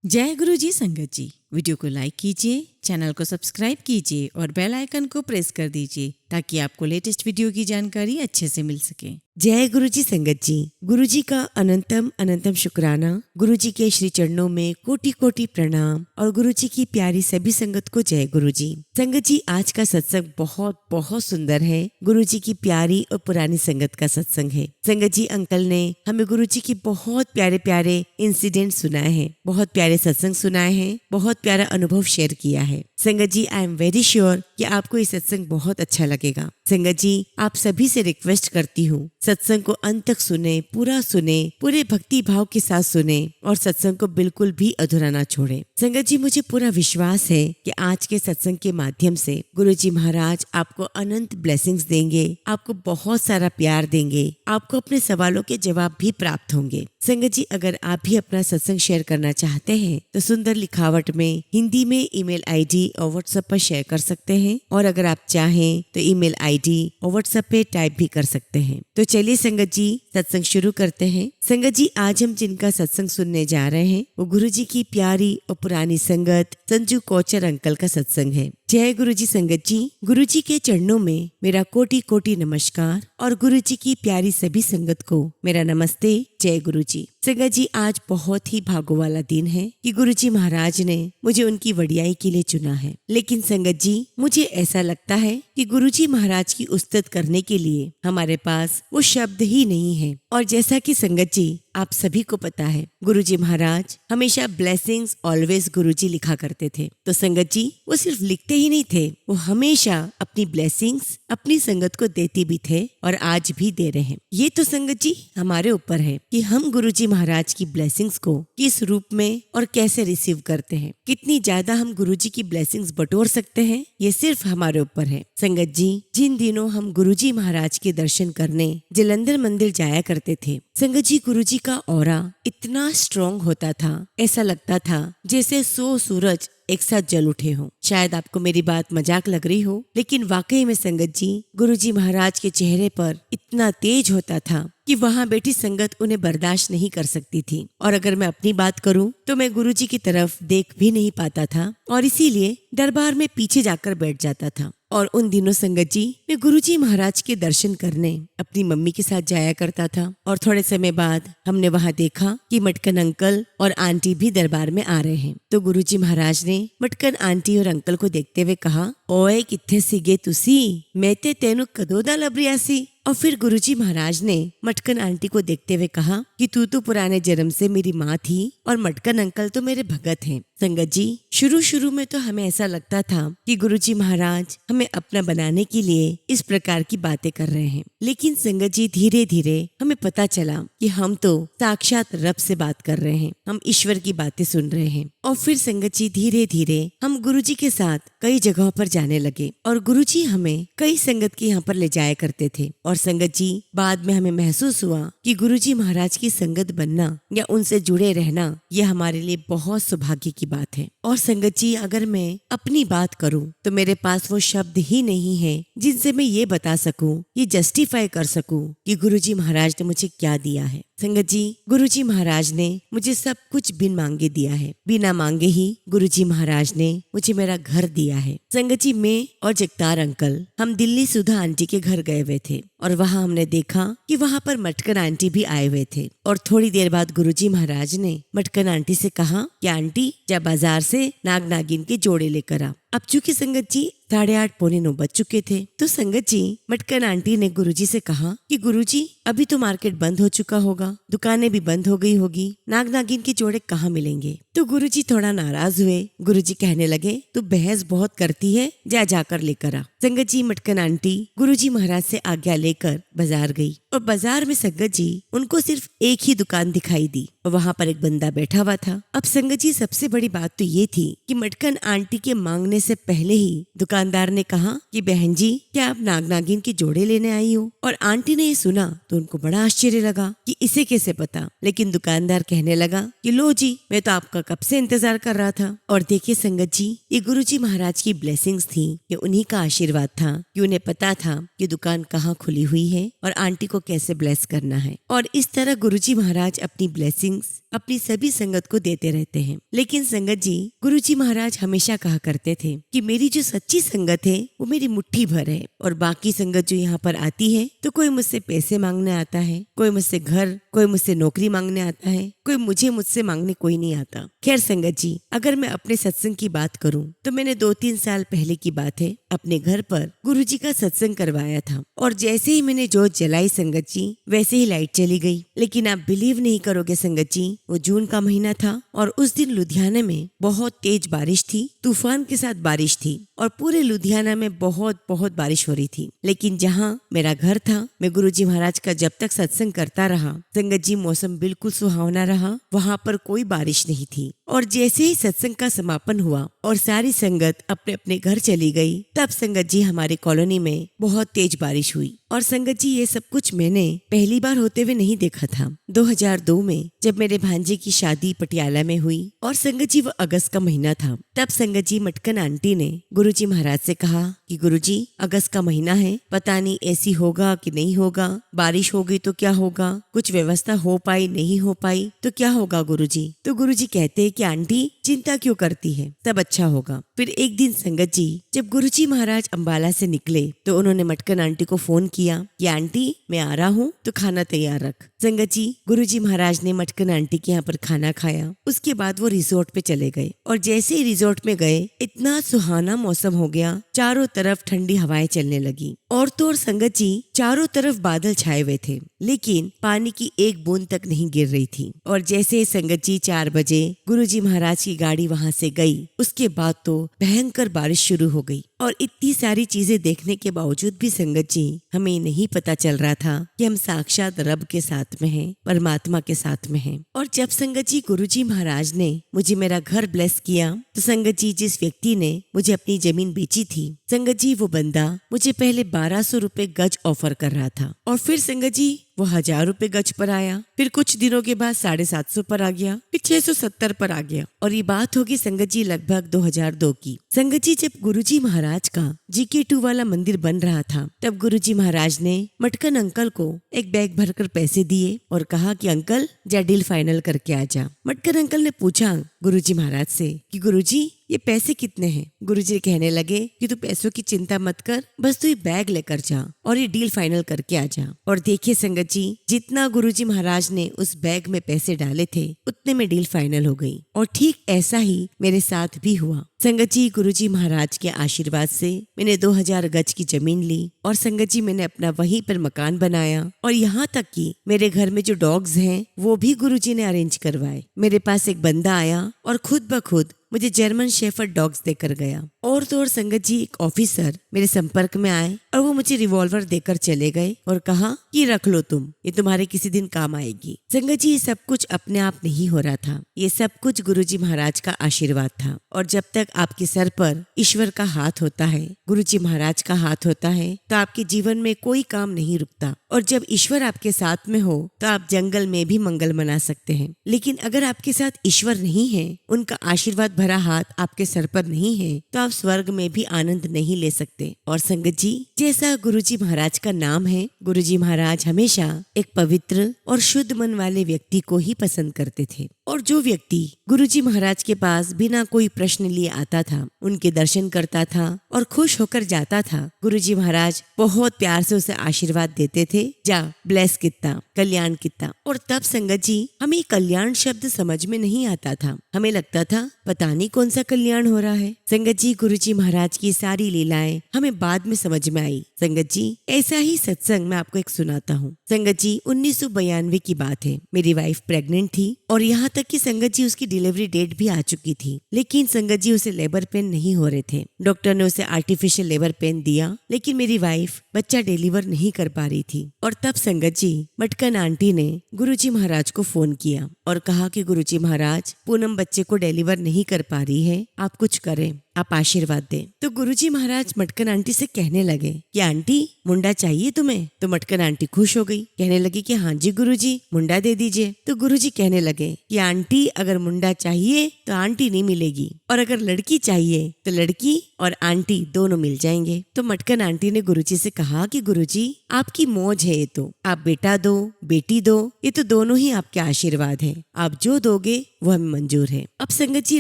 जय गुरु जी संगत जी। वीडियो को लाइक कीजिए, चैनल को सब्सक्राइब कीजिए और बेल आइकन को प्रेस कर दीजिए ताकि आपको लेटेस्ट वीडियो की जानकारी अच्छे से मिल सके। जय गुरु जी संगत जी। गुरु जी का अनंतम अनंतम शुक्राना। गुरु जी के श्री चरणों में कोटि कोटि प्रणाम और गुरु जी की प्यारी सभी संगत को जय गुरु जी। संगत जी, आज का सत्संग बहुत बहुत सुंदर है। गुरु जी की प्यारी और पुरानी संगत का सत्संग है। संगत जी, अंकल ने हमें गुरु जी की बहुत प्यारे प्यारे इंसिडेंट सुनाए हैं, बहुत प्यारे सत्संग सुनाए हैं, बहुत प्यारा अनुभव शेयर किया है। संगत जी, आई एम वेरी श्योर कि आपको ये सत्संग बहुत अच्छा लगेगा। संगत जी, आप सभी से रिक्वेस्ट करती हूँ, सत्संग को अंत तक सुने, पूरे भक्ति भाव के साथ सुने और सत्संग को बिल्कुल भी अधूरा ना छोड़े। संगत जी, मुझे पूरा विश्वास है कि आज के सत्संग के माध्यम से गुरु जी महाराज आपको अनंत ब्लेसिंग्स देंगे, आपको बहुत सारा प्यार देंगे, आपको अपने सवालों के जवाब भी प्राप्त होंगे। संगत जी, अगर आप भी अपना सत्संग शेयर करना चाहते हैं तो सुंदर लिखावट में हिंदी में ईमेल आईडी और व्हाट्सएप पर शेयर कर सकते हैं, और अगर आप चाहें तो ईमेल आईडी और व्हाट्सएप पे टाइप भी कर सकते हैं। तो चलिए संगत जी, सत्संग शुरू करते हैं। संगत जी, आज हम जिनका सत्संग सुनने जा रहे हैं वो गुरु जी की प्यारी और पुरानी संगत संजू कोचर अंकल का सत्संग है। जय गुरु जी संगत जी। गुरु जी के चरणों में मेरा कोटि कोटि नमस्कार और गुरु जी की प्यारी सभी संगत को मेरा नमस्ते। जय गुरु जी। संगत जी, आज बहुत ही भागो वाला दिन है कि गुरु जी महाराज ने मुझे उनकी वडियाई के लिए चुना है। लेकिन संगत जी, मुझे ऐसा लगता है कि गुरु जी महाराज की उस्तत करने के लिए हमारे पास वो शब्द ही नहीं है। और जैसा कि संगत जी आप सभी को पता है, गुरु जी महाराज हमेशा ब्लेसिंग्स ऑलवेज गुरु जी लिखा करते थे। तो संगत जी, वो सिर्फ लिखते ही नहीं थे, वो हमेशा अपनी ब्लेसिंग्स अपनी संगत को देती भी थे और आज भी दे रहे हैं। ये तो संगत जी हमारे ऊपर है कि हम गुरु जी महाराज की ब्लेसिंग्स को किस रूप में और कैसे रिसीव करते हैं। कितनी ज्यादा हम गुरु जी की ब्लेसिंग्स बटोर सकते हैं, ये सिर्फ हमारे ऊपर है। संगत जी, जिन दिनों हम गुरु जी महाराज के दर्शन करने जलंधर मंदिर जाया करते थे, संगत जी गुरु जी का ऑरा इतना स्ट्रॉन्ग होता था, ऐसा लगता था जैसे 100 सूरज एक साथ जल उठे हों। शायद आपको मेरी बात मजाक लग रही हो, लेकिन वाकई में संगत जी गुरु जी महाराज के चेहरे पर इतना तेज होता था कि वहाँ बैठी संगत उन्हें बर्दाश्त नहीं कर सकती थी। और अगर मैं अपनी बात करूं तो मैं गुरु जी की तरफ देख भी नहीं पाता था और इसीलिए दरबार में पीछे जाकर बैठ जाता था। और उन दिनों संगत जी मैं गुरु जी महाराज के दर्शन करने अपनी मम्मी के साथ जाया करता था। और थोड़े समय बाद हमने वहाँ देखा कि मटकन अंकल और आंटी भी दरबार में आ रहे हैं। तो गुरु जी महाराज ने मटकन आंटी और अंकल को देखते हुए कहा, ओए कित्थे सीगे तुसी, मैं ते तेनु कदों दा लभ रिहा सी। और फिर गुरुजी महाराज ने मटकन आंटी को देखते हुए कहा कि तू तो पुराने जन्म से मेरी माँ थी और मटकन अंकल तो मेरे भगत हैं। संगत जी, शुरू में तो हमें ऐसा लगता था कि गुरुजी महाराज हमें अपना बनाने के लिए इस प्रकार की बातें कर रहे हैं। लेकिन संगत जी, धीरे धीरे हमें पता चला कि हम तो साक्षात रब से बात कर रहे हैं, हम ईश्वर की बातें सुन रहे हैं। और फिर संगत जी, धीरे धीरे हम गुरुजी के साथ कई जगहों पर जाने लगे और गुरुजी हमें कई संगत के यहाँ पर ले जाया करते थे। और संगत जी, बाद में हमें महसूस हुआ कि गुरुजी महाराज की संगत बनना या उनसे जुड़े रहना ये हमारे लिए बहुत सौभाग्य की बात है। और संगत जी, अगर मैं अपनी बात करूं तो मेरे पास वो शब्द ही नहीं है जिनसे मैं ये बता सकूं, ये जस्टिफाई कर सकूं कि गुरुजी महाराज ने मुझे क्या दिया है। संगत जी, गुरुजी महाराज ने मुझे सब कुछ बिन मांगे दिया है। बिना मांगे ही गुरुजी महाराज ने मुझे मेरा घर दिया है। संगत जी, मैं और जगतार अंकल हम दिल्ली सुधा आंटी के घर गए हुए थे और वहाँ हमने देखा कि वहाँ पर मटकन आंटी भी आए हुए थे। और थोड़ी देर बाद गुरुजी महाराज ने मटकन आंटी से कहा कि आंटी, जा बाजार से नाग नागिन के जोड़े लेकर आ। अब चूंकि संगत जी 8:30 पौने 9 बज चुके थे, तो संगत जी मटकन आंटी ने गुरुजी से कहा कि गुरुजी, अभी तो मार्केट बंद हो चुका होगा, दुकानें भी बंद हो गई होगी, नाग नागिन के जोड़े कहाँ मिलेंगे। तो गुरुजी थोड़ा नाराज हुए। गुरुजी कहने लगे, तू बहस बहुत करती है, जाकर लेकर आ। संगत जी, मटकन आंटी गुरुजी महाराज से आज्ञा लेकर बाजार गई और बाजार में संगत जी उनको सिर्फ एक ही दुकान दिखाई दी और वहाँ पर एक बंदा बैठा हुआ था। अब संगत जी, सबसे बड़ी बात तो ये थी कि मटकन आंटी के मांगने से पहले ही दुकानदार ने कहा कि बहन जी, क्या आप नाग नागिन के जोड़े लेने आई हो। और आंटी ने ये सुना तो उनको बड़ा आश्चर्य लगा कि इसे कैसे पता। लेकिन दुकानदार कहने लगा कि लो जी, मैं तो आपका कब से इंतजार कर रहा था। और देखिए संगत जी, ये गुरुजी महाराज की ब्लेसिंग्स थी, ये उन्हीं का आशीर्वाद था कि उन्हें पता था कि दुकान कहाँ खुली हुई है और आंटी को कैसे ब्लेस करना है। और इस तरह गुरुजी महाराज अपनी ब्लेसिंग्स अपनी सभी संगत को देते रहते हैं। लेकिन संगत जी, गुरुजी महाराज हमेशा कहा करते थे कि मेरी जो सच्ची संगत है वो मेरी मुट्ठी भर है, और बाकी संगत जो यहाँ पर आती है तो कोई मुझसे पैसे मांगने आता है, कोई मुझसे घर, कोई मुझसे नौकरी मांगने आता है, कोई मुझसे मांगने कोई नहीं आता। खैर संगत जी, अगर मैं अपने सत्संग की बात करूं तो मैंने 2-3 साल पहले की बात है, अपने घर पर गुरुजी का सत्संग करवाया था, और जैसे ही मैंने जोत जलाई संगत जी, वैसे ही लाइट चली गई। लेकिन आप बिलीव नहीं करोगे संगत जी, वो जून का महीना था और उस दिन लुधियाना में बहुत तेज बारिश थी, तूफान के साथ बारिश थी, और पूरे लुधियाना में बहुत बहुत बारिश हो रही थी। लेकिन जहाँ मेरा घर था, मैं गुरुजी महाराज का जब तक सत्संग करता रहा संगत जी, मौसम बिल्कुल सुहावना रहा, वहाँ पर कोई बारिश नहीं थी। और जैसे ही सत्संग का समापन हुआ और सारी संगत अपने अपने घर चली गई, तब संगत जी हमारी कॉलोनी में बहुत तेज बारिश हुई। और संगत जी, ये सब कुछ मैंने पहली बार होते हुए नहीं देखा था। 2002 में जब मेरे भांजे की शादी पटियाला में हुई, और संगत जी वो अगस्त का महीना था, तब संगत जी मटकन आंटी ने गुरुजी महाराज से कहा कि गुरुजी, अगस्त का महीना है, पता नहीं ऐसी होगा कि नहीं होगा, बारिश हो गई तो क्या होगा, कुछ व्यवस्था हो पाई नहीं हो पाई तो क्या होगा गुरुजी। तो गुरुजी कहते हैं कि आंटी चिंता क्यों करती है, सब अच्छा होगा। फिर एक दिन संगत जी, जब गुरुजी महाराज अंबाला से निकले तो उन्होंने मटकन आंटी को फोन किया कि आंटी मैं आ रहा हूँ तो खाना तैयार रख। संगत जी, गुरुजी महाराज ने मटकन आंटी के यहाँ पर खाना खाया, उसके बाद वो रिजॉर्ट पे चले गए, और जैसे ही रिजॉर्ट में गए इतना सुहाना मौसम हो गया, चारों तरफ ठंडी हवाएं चलने लगी, और तो और संगत जी, चारों तरफ बादल छाए हुए थे, लेकिन पानी की एक बूंद तक नहीं गिर रही थी। और जैसे संगत जी 4 बजे गुरुजी महाराज की गाड़ी वहां से गई, उसके बाद तो भयंकर बारिश शुरू हो गई। और इतनी सारी चीजें देखने के बावजूद भी संगत जी, हमें नहीं पता चल रहा था कि हम साक्षात रब के साथ में हैं, परमात्मा के साथ में हैं। और जब संगत जी गुरुजी महाराज ने मुझे मेरा घर ब्लेस किया, तो संगत जी, जिस व्यक्ति ने मुझे अपनी जमीन बेची थी संगत जी, वो बंदा मुझे पहले 1200 रुपए गज ऑफर कर रहा था, और फिर संगत जी वो 1000 रुपए गज पर आया, फिर कुछ दिनों के बाद 750 पर आ गया, फिर 670 पर आ गया। और ये बात होगी संगत जी लगभग 2002 की। संगत जी, जब गुरुजी महाराज का GK2 वाला मंदिर बन रहा था, तब गुरुजी महाराज ने मटकन अंकल को एक बैग भरकर पैसे दिए और कहा कि अंकल जा डील फाइनल करके आ जा। मटकन अंकल ने पूछा गुरुजी महाराज से कि गुरुजी ये पैसे कितने हैं। गुरुजी कहने लगे कि तू पैसों की चिंता मत कर, बस तू ये बैग लेकर जा और ये डील फाइनल करके आ जा। और देखिए संगत जी, जितना गुरुजी महाराज ने उस बैग में पैसे डाले थे उतने में डील फाइनल हो गई, और ठीक ऐसा ही मेरे साथ भी हुआ। संगत जी, गुरुजी महाराज के आशीर्वाद से मैंने 2000 गज की जमीन ली, और संगत जी मैंने अपना वहीं पर मकान बनाया, और यहाँ तक कि मेरे घर में जो डॉग्स हैं वो भी गुरुजी ने अरेंज करवाए। मेरे पास एक बंदा आया और खुद ब खुद मुझे जर्मन शेफर्ड डॉग्स देकर गया। और तो और संगत जी, एक ऑफिसर मेरे संपर्क में आए और वो मुझे रिवॉल्वर देकर चले गए और कहा कि रख लो तुम, ये तुम्हारे किसी दिन काम आएगी। संगत जी, ये सब कुछ अपने आप नहीं हो रहा था, ये सब कुछ गुरुजी महाराज का आशीर्वाद था। और जब तक आपके सर पर ईश्वर का हाथ होता है, गुरुजी महाराज का हाथ होता है, तो आपके जीवन में कोई काम नहीं रुकता। और जब ईश्वर आपके साथ में हो तो आप जंगल में भी मंगल मना सकते हैं। लेकिन अगर आपके साथ ईश्वर नहीं है, उनका आशीर्वाद भरा हाथ आपके सर पर नहीं है, तो आप स्वर्ग में भी आनंद नहीं ले सकते। और संगत जी, जैसा गुरुजी महाराज का नाम है, गुरुजी महाराज हमेशा एक पवित्र और शुद्ध मन वाले व्यक्ति को ही पसंद करते थे। और जो व्यक्ति गुरुजी महाराज के पास बिना कोई प्रश्न लिए आता था, उनके दर्शन करता था और खुश होकर जाता था, गुरुजी महाराज बहुत प्यार से उसे आशीर्वाद देते थे, जा ब्लेस कितना, कल्याण कितना। और तब संगत जी, हमें कल्याण शब्द समझ में नहीं आता था, हमें लगता था पता नहीं कौन सा कल्याण हो रहा है। संगत जी, गुरुजी महाराज की सारी लीलाएं हमें बाद में समझ में आई। संगत जी, ऐसा ही सत्संग मैं आपको एक सुनाता हूँ। संगत जी, 1992 की बात है, मेरी वाइफ प्रेग्नेंट थी, और यहाँ तक कि संगत जी उसकी डिलीवरी डेट भी आ चुकी थी। लेकिन संगत जी, उसे लेबर पेन नहीं हो रहे थे। डॉक्टर ने उसे आर्टिफिशियल लेबर पेन दिया, लेकिन मेरी वाइफ बच्चा डिलीवर नहीं कर पा रही थी। और तब संगत जी, मटकन आंटी ने गुरुजी महाराज को फोन किया और कहा कि गुरुजी महाराज, पूनम बच्चे को डिलीवर नहीं कर पा रही है, आप कुछ करें। आप आशीर्वाद दें। तो गुरुजी महाराज मटकन आंटी से कहने लगे कि आंटी मुंडा चाहिए तुम्हें? तो मटकन आंटी खुश हो गई, कहने लगी कि हाँ जी गुरुजी, मुंडा दे दीजिए। तो गुरुजी कहने लगे कि आंटी अगर मुंडा चाहिए तो आंटी नहीं मिलेगी, और अगर लड़की चाहिए तो लड़की और आंटी दोनों मिल जाएंगे। तो मटकन आंटी ने गुरुजी से कहा कि गुरुजी आपकी मौज है, ये तो आप बेटा दो बेटी दो, ये तो दोनों ही आपके आशीर्वाद है, आप जो दोगे वो हमें मंजूर है। अब संगत जी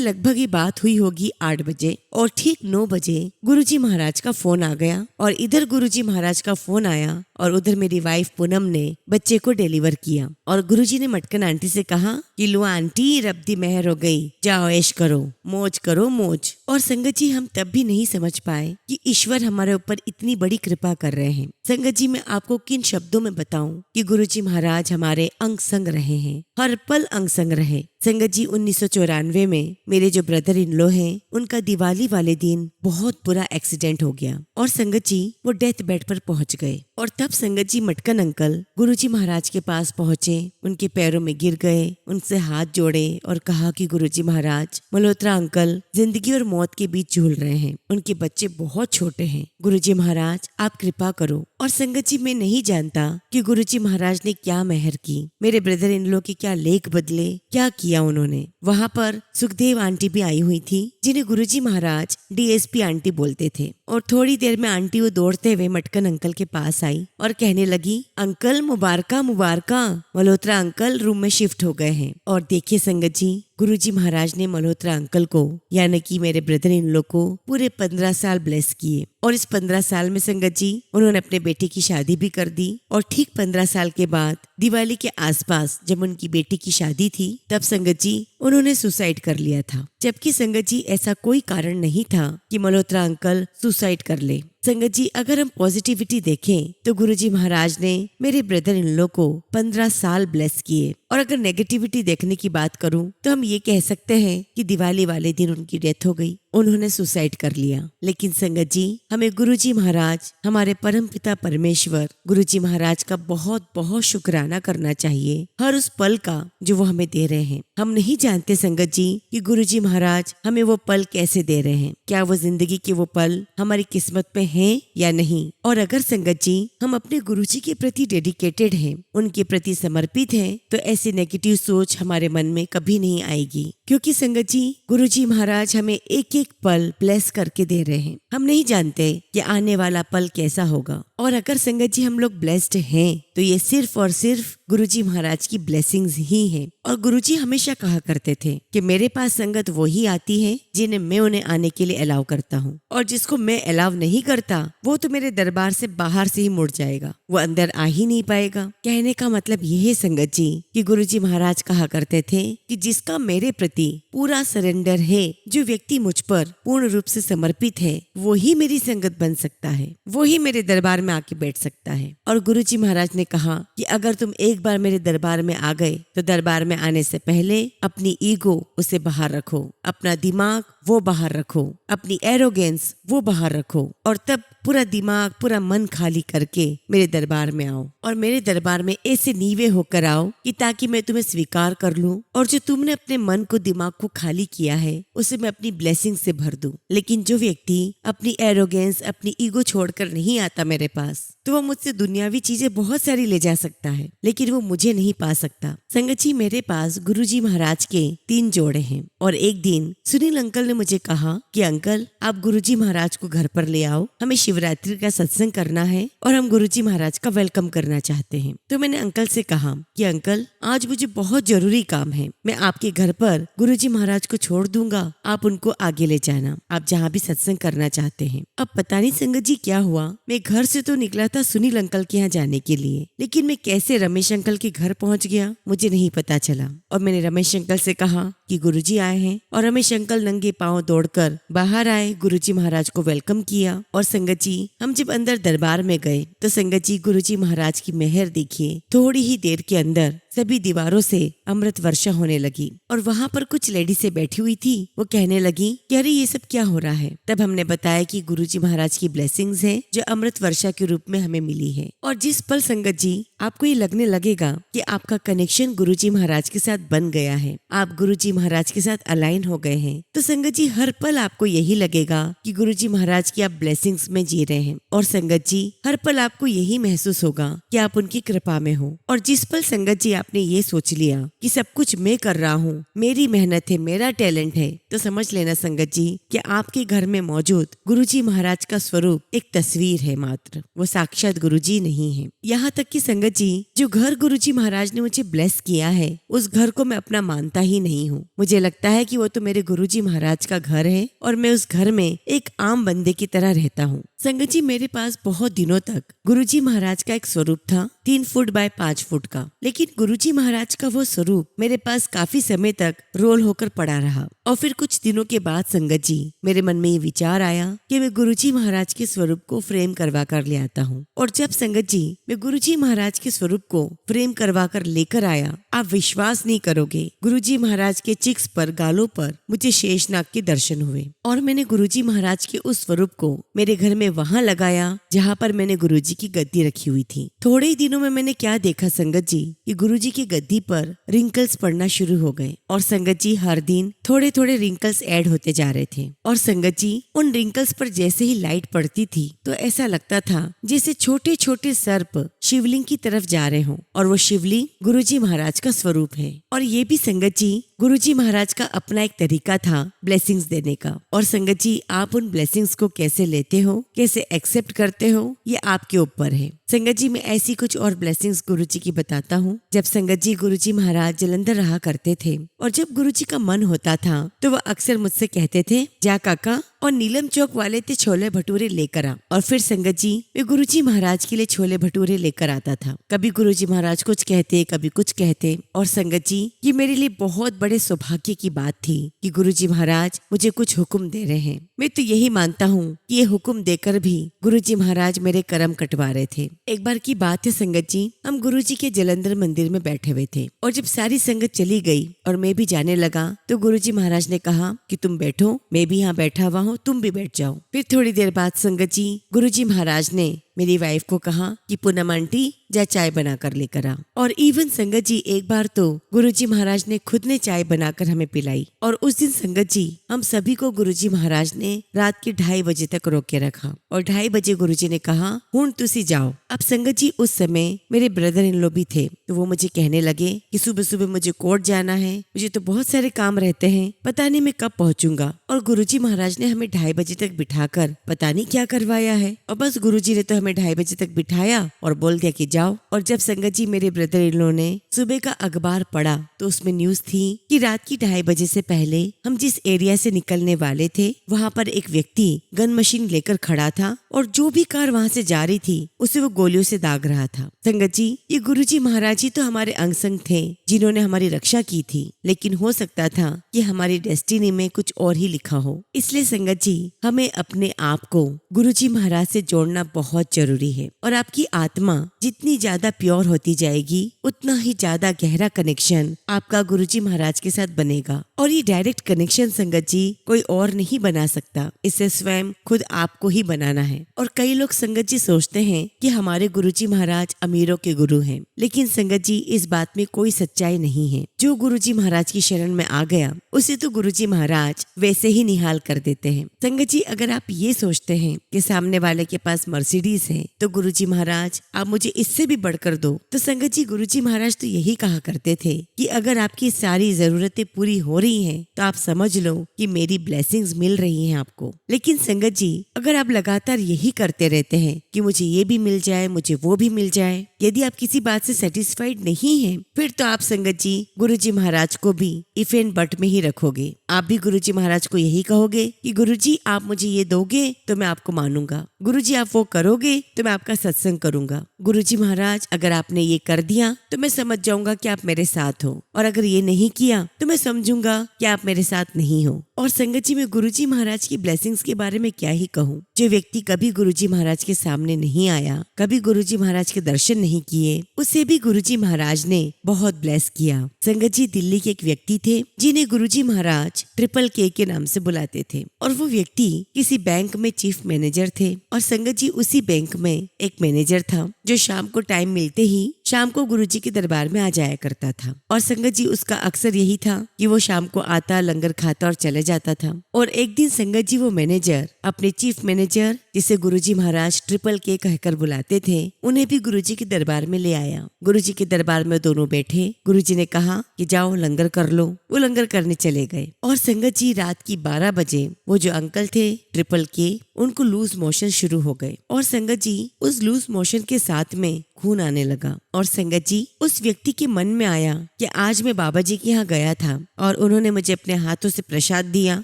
लगभग ये बात हुई होगी 8 बजे, और ठीक 9 बजे गुरुजी महाराज का फोन आ गया, और इधर गुरुजी महाराज का फोन आया और उधर मेरी वाइफ पूनम ने बच्चे को डिलीवर किया। और गुरुजी ने मटकन आंटी से कहा कि लो आंटी रब दी मेहर हो गई, जाओ ऐश करो, मौज करो मौज। और संगत जी हम तब भी नहीं समझ पाए कि ईश्वर हमारे ऊपर इतनी बड़ी कृपा कर रहे हैं। संगत जी मैं आपको किन शब्दों में बताऊं कि गुरुजी महाराज हमारे अंग संग रहे हैं, हर पल अंग संग रहे। संगत जी 1994 में मेरे जो ब्रदर इन लॉ हैं उनका दिवाली वाले दिन बहुत बुरा एक्सीडेंट हो गया, और संगत जी वो डेथ बेड पर पहुंच गए। और तब संगत जी मटकन अंकल गुरुजी महाराज के पास पहुंचे, उनके पैरों में गिर गए, उनसे हाथ जोड़े और कहा कि गुरुजी महाराज मल्होत्रा अंकल जिंदगी और मौत के बीच झूल रहे हैं, उनके बच्चे बहुत छोटे हैं, गुरुजी महाराज आप कृपा करो। और संगत जी मैं नहीं जानता कि गुरुजी महाराज ने क्या मेहर की, मेरे ब्रदर इन लॉ के क्या लेख बदले, क्या किया उन्होंने। वहाँ पर सुखदेव आंटी भी आई हुई थी, जिन्हें गुरुजी महाराज डीएसपी आंटी बोलते थे। और थोड़ी देर में आंटी वो दौड़ते हुए मटकन अंकल के पास आई और कहने लगी अंकल मुबारका मुबारका, मल्होत्रा अंकल रूम में शिफ्ट हो गए हैं। और देखिए संगत जी गुरुजी महाराज ने मल्होत्रा अंकल को यानी कि मेरे ब्रदर इन लॉ को पूरे 15 साल ब्लेस किए, और इस 15 साल में संगत जी उन्होंने अपने बेटे की शादी भी कर दी। और ठीक 15 साल के बाद दिवाली के आसपास जब उनकी बेटी की शादी थी तब संगत जी उन्होंने सुसाइड कर लिया था, जबकि संगत जी ऐसा कोई कारण नहीं था कि मल्होत्रा अंकल सुसाइड कर ले। संगत जी अगर हम पॉजिटिविटी देखें तो गुरुजी महाराज ने मेरे ब्रदर इन लॉ को 15 साल ब्लेस किए, और अगर नेगेटिविटी देखने की बात करूं तो हम ये कह सकते हैं कि दिवाली वाले दिन उनकी डेथ हो गई, उन्होंने सुसाइड कर लिया। लेकिन संगत जी हमें गुरुजी महाराज हमारे परम पिता परमेश्वर गुरुजी महाराज का बहुत बहुत शुक्राना करना चाहिए हर उस पल का जो वो हमें दे रहे हैं। हम नहीं जानते संगत जी कि गुरुजी महाराज हमें वो पल कैसे दे रहे हैं, क्या वो जिंदगी के वो पल हमारी किस्मत में हैं या नहीं। और अगर संगत जी हम अपने गुरुजी के प्रति डेडिकेटेड हैं, उनके प्रति समर्पित हैं, तो ऐसी नेगेटिव सोच हमारे मन में कभी नहीं आएगी, क्योंकि संगत जी गुरुजी महाराज हमें एक एक पल ब्लेस करके दे रहे हैं। हम नहीं जानते कि आने वाला पल कैसा होगा, और अगर संगत जी हम लोग ब्लेस्ड हैं तो ये सिर्फ और सिर्फ गुरुजी महाराज की ब्लेसिंग्स ही हैं। और गुरुजी हमेशा कहा करते थे कि मेरे पास संगत वही आती है जिन्हें मैं उन्हें आने के लिए अलाउ करता हूँ, और जिसको मैं अलाउ नहीं करता वो तो मेरे दरबार से बाहर से ही मुड़ जाएगा, वो अंदर आ ही नहीं पाएगा। कहने का मतलब यह है संगत जी कि गुरुजी महाराज कहा करते थे कि जिसका मेरे प्रति पूरा सरेंडर है, जो व्यक्ति मुझ पर पूर्ण रूप से समर्पित है, वो ही मेरी संगत बन सकता है, वो ही मेरे दरबार में आके बैठ सकता है। और गुरुजी महाराज ने कहा कि अगर तुम एक बार मेरे दरबार में आ गए तो दरबार में आने से पहले अपनी ईगो उसे बाहर रखो, अपना दिमाग वो बाहर रखो, अपनी एरोगेंस वो बाहर रखो, और तब पूरा दिमाग पूरा मन खाली करके मेरे दरबार में आओ, और मेरे दरबार में ऐसे नीवे होकर आओ कि ताकि मैं तुम्हें स्वीकार कर लूं, और जो तुमने अपने मन को दिमाग को खाली किया है उसे मैं अपनी ब्लेसिंग से भर दूं। लेकिन जो व्यक्ति अपनी एरोगेंस अपनी ईगो छोड़कर नहीं आता मेरे पास, तो वो मुझसे दुनियावी चीजें बहुत सारी ले जा सकता है, लेकिन वो मुझे नहीं पा सकता। संगत जी मेरे पास गुरुजी महाराज के 3 जोड़े हैं, और एक दिन सुनील अंकल ने मुझे कहा कि अंकल आप गुरुजी महाराज को घर पर ले आओ, हमें शिवरात्रि का सत्संग करना है और हम गुरुजी महाराज का वेलकम करना चाहते हैं। तो मैंने अंकल से कहा कि अंकल आज मुझे बहुत जरूरी काम है, मैं आपके घर पर गुरुजी महाराज को छोड़ दूंगा, आप उनको आगे ले जाना, आप जहाँ भी सत्संग करना चाहते हैं। अब पता नहीं संगत जी क्या हुआ, मैं घर से तो निकला था सुनील अंकल के यहाँ जाने के लिए, लेकिन मैं कैसे रमेश अंकल के घर पहुँच गया मुझे नहीं पता चला। और मैंने रमेश अंकल से कहा कि गुरुजी आए हैं, और रमेश अंकल नंगे पांव दौड़कर बाहर आए, गुरुजी महाराज को वेलकम किया। और संगत जी हम जब अंदर दरबार में गए तो संगत जी गुरुजी महाराज की मेहर देखिए, थोड़ी ही देर के अंदर सभी दीवारों से अमृत वर्षा होने लगी, और वहाँ पर कुछ लेडीसें बैठी हुई थी, वो कहने लगी कि अरे ये सब क्या हो रहा है। तब हमने बताया कि गुरुजी महाराज की ब्लेसिंग्स है जो अमृत वर्षा के रूप में हमें मिली है। और जिस पल संगत जी आपको ये लगने लगेगा कि आपका कनेक्शन गुरुजी महाराज के साथ बन गया है, आप गुरुजी महाराज के साथ अलाइन हो गए हैं। तो संगत जी हर पल आपको यही लगेगा कि गुरुजी महाराज की आप ब्लेसिंग्स में जी रहे हैं। और संगत जी हर पल आपको यही महसूस होगा कि आप उनकी कृपा में हो। और जिस पल संगत जी आपने ये सोच लिया कि सब कुछ मैं कर रहा हूँ, मेरी मेहनत है, मेरा टैलेंट है, तो समझ लेना संगत जी कि आपके घर में मौजूद गुरुजी महाराज का स्वरूप एक तस्वीर है मात्र, वो साक्षात गुरुजी नहीं है। यहाँ तक कि संगत जी जो घर गुरुजी महाराज ने मुझे ब्लेस किया है, उस घर को मैं अपना मानता ही नहीं हूँ। मुझे लगता है कि वो तो मेरे गुरुजी महाराज का घर है और मैं उस घर में एक आम बंदे की तरह रहता हूँ। संगत जी मेरे पास बहुत दिनों तक गुरुजी महाराज का एक स्वरूप था, 3 फुट बाय 5 फुट का। लेकिन गुरुजी महाराज का वो स्वरूप मेरे पास काफी समय तक रोल होकर पड़ा रहा। और फिर कुछ दिनों के बाद संगत जी मेरे मन में ये विचार आया कि मैं गुरुजी महाराज के स्वरूप को फ्रेम करवा कर ले आता हूँ। और जब संगत जी मैं गुरुजी महाराज के स्वरूप को फ्रेम करवा कर लेकर आया, आप विश्वास नहीं करोगे, गुरुजी महाराज के चिक्स पर, गालों पर मुझे शेषनाग के दर्शन हुए। और मैंने गुरुजी महाराज के उस स्वरूप को मेरे घर में वहां लगाया जहां पर मैंने गुरुजी की गद्दी रखी हुई थी। थोड़े ही दिनों में मैंने क्या देखा संगत जी कि गुरुजी की गद्दी पर रिंकल्स पड़ना शुरू हो गए। और संगत जी हर दिन थोड़े थोड़े रिंकल्स ऐड होते जा रहे थे। और संगत जी उन रिंकल्स पर जैसे ही लाइट पड़ती थी तो ऐसा लगता था जैसे छोटे छोटे सर्प शिवलिंग की तरफ जा रहे हों। और वो शिवलिंग गुरुजी महाराज का स्वरूप है। और ये भी संगत जी गुरुजी महाराज का अपना एक तरीका था ब्लेसिंग्स देने का। और संगत जी आप उन ब्लेसिंग्स को कैसे लेते हो, कैसे एक्सेप्ट करते हो, ये आपके ऊपर है। संगत जी मैं ऐसी कुछ और ब्लेसिंग्स गुरुजी की बताता हूँ। जब संगत जी गुरुजी महाराज जलंधर रहा करते थे और जब गुरुजी का मन होता था तो वह अक्सर मुझसे कहते थे, जा काका और नीलम चौक वाले थे छोले भटूरे लेकर आ। और फिर संगत जी मैं गुरुजी महाराज के लिए छोले भटूरे लेकर आता था। कभी गुरुजी महाराज कुछ कहते, कभी कुछ कहते। और संगत जी ये मेरे लिए बहुत बड़े सौभाग्य की बात थी कि गुरुजी महाराज मुझे कुछ हुक्म दे रहे हैं। मैं तो यही मानता हूँ कि ये हुक्म देकर भी गुरुजी महाराज मेरे कर्म कटवा रहे थे। एक बार की बात है संगत जी, हम गुरुजी के जलंधर मंदिर में बैठे हुए थे और जब सारी संगत चली गई और मैं भी जाने लगा तो गुरुजी महाराज ने कहा कि तुम बैठो, मैं भी यहाँ बैठा हुआ हूँ, तुम भी बैठ जाओ। फिर थोड़ी देर बाद संगत जी गुरुजी महाराज ने मेरी वाइफ को कहा कि पूनम आंटी जा चाय बना कर लेकर आ। और इवन संगत जी एक बार तो गुरुजी महाराज ने खुद ने चाय बनाकर हमें पिलाई। और उस दिन संगत जी हम सभी को गुरुजी महाराज ने रात के 2:30 बजे तक रोक के रखा। और 2:30 बजे गुरुजी ने कहा हुण तुसी जाओ। अब संगत जी उस समय मेरे ब्रदर इन लो भी थे तो वो मुझे कहने लगे कि सुबह सुबह मुझे कोर्ट जाना है, मुझे तो बहुत सारे काम रहते हैं, पता नहीं मैं कब पहुंचूंगा। और गुरुजी महाराज ने हमें 2:30 बजे तक बिठाकर पता नहीं क्या करवाया है। और बस गुरुजी ने तो हमें 2:30 बजे तक बिठाया और बोल दिया कि जाओ। और जब संगत जी मेरे ब्रदर इन लो ने सुबह का अखबार पढ़ा तो उसमें न्यूज थी कि रात की 2:30 बजे से पहले हम जिस एरिया से निकलने वाले थे वहाँ पर एक व्यक्ति गन मशीन लेकर खड़ा था और जो भी कार वहाँ से जा रही थी उसे वो गोलियों से दाग रहा था। संगत जी ये गुरुजी महाराज जी तो हमारे अंग संग थे जिन्होंने हमारी रक्षा की थी, लेकिन हो सकता था कि हमारी डेस्टिनी में कुछ और ही लिखा हो। इसलिए संगत जी हमें अपने आप को गुरुजी महाराज से जोड़ना बहुत जरूरी है। और आपकी आत्मा जितनी ज्यादा प्योर होती जाएगी उतना ही ज्यादा गहरा कनेक्शन आपका गुरुजी महाराज के साथ बनेगा। और ये डायरेक्ट कनेक्शन संगत जी कोई और नहीं बना सकता, इसे स्वयं खुद आपको ही बनाना है। और कई लोग संगत जी सोचते हैं कि हमारे गुरुजी महाराज अमीरों के गुरु हैं, लेकिन संगत जी इस बात में कोई सच्चाई नहीं है। जो गुरुजी महाराज की शरण में आ गया उसे तो गुरुजी महाराज वैसे ही निहाल कर देते हैं। संगत जी अगर आप ये सोचते हैं कि सामने वाले के पास मर्सिडीज है तो गुरुजी महाराज आप मुझे इससे भी बढ़कर दो, तो संगत जी गुरुजी महाराज तो यही कहा करते थे कि अगर आपकी सारी जरूरतें पूरी हो रही हैं तो आप समझ लो कि मेरी ब्लेसिंग्स मिल रही हैं आपको। लेकिन संगत जी अगर आप लगातार यही करते रहते हैं कि मुझे ये भी मिल जाए, मुझे वो भी मिल जाए, यदि आप किसी बात से सेटिस्फाइड नहीं हैं, फिर तो आप संगत जी गुरुजी महाराज को भी इफ एंड बट में ही रखोगे। आप भी गुरुजी महाराज को यही कहोगे कि गुरुजी आप मुझे ये दोगे तो मैं आपको मानूंगा, गुरुजी आप वो करोगे तो मैं आपका सत्संग करूंगा, गुरुजी महाराज अगर आपने ये कर दिया तो मैं समझ जाऊंगा कि आप मेरे साथ हो, और अगर ये नहीं किया तो मैं समझूंगा कि आप मेरे साथ नहीं हो। और संगत जी मैं गुरुजी महाराज की ब्लेसिंग्स के बारे में क्या ही कहूँ। जो व्यक्ति कभी गुरुजी महाराज के सामने नहीं आया, कभी गुरुजी महाराज के दर्शन नहीं किए, उसे भी गुरुजी महाराज ने बहुत ब्लेस किया। संगत जी दिल्ली के एक व्यक्ति थे जिन्हें गुरुजी महाराज ट्रिपल के नाम से बुलाते थे। और वो व्यक्ति किसी बैंक में चीफ मैनेजर थे। और संगत जी उसी बैंक में एक मैनेजर था जो शाम को टाइम मिलते ही शाम को गुरुजी के दरबार में आ जाया करता था और संगत जी उसका अक्सर यही था कि वो शाम को आता, लंगर खाता और चले जाता था। और एक दिन संगत जी वो मैनेजर, अपने चीफ मैनेजर जिसे गुरुजी महाराज ट्रिपल के कहकर बुलाते थे, उन्हें भी गुरुजी के दरबार में ले आया। गुरुजी के दरबार में दोनों बैठे। गुरुजी ने कहा कि जाओ लंगर कर लो। वो लंगर करने चले गए और संगत जी रात की 12 बजे वो जो अंकल थे ट्रिपल के, उनको लूज मोशन शुरू हो गए और संगत जी उस लूज मोशन के साथ में खून आने लगा। और संगत जी उस व्यक्ति के मन में आया कि आज मैं बाबा जी के यहाँ गया था और उन्होंने मुझे अपने हाथों से प्रसाद दिया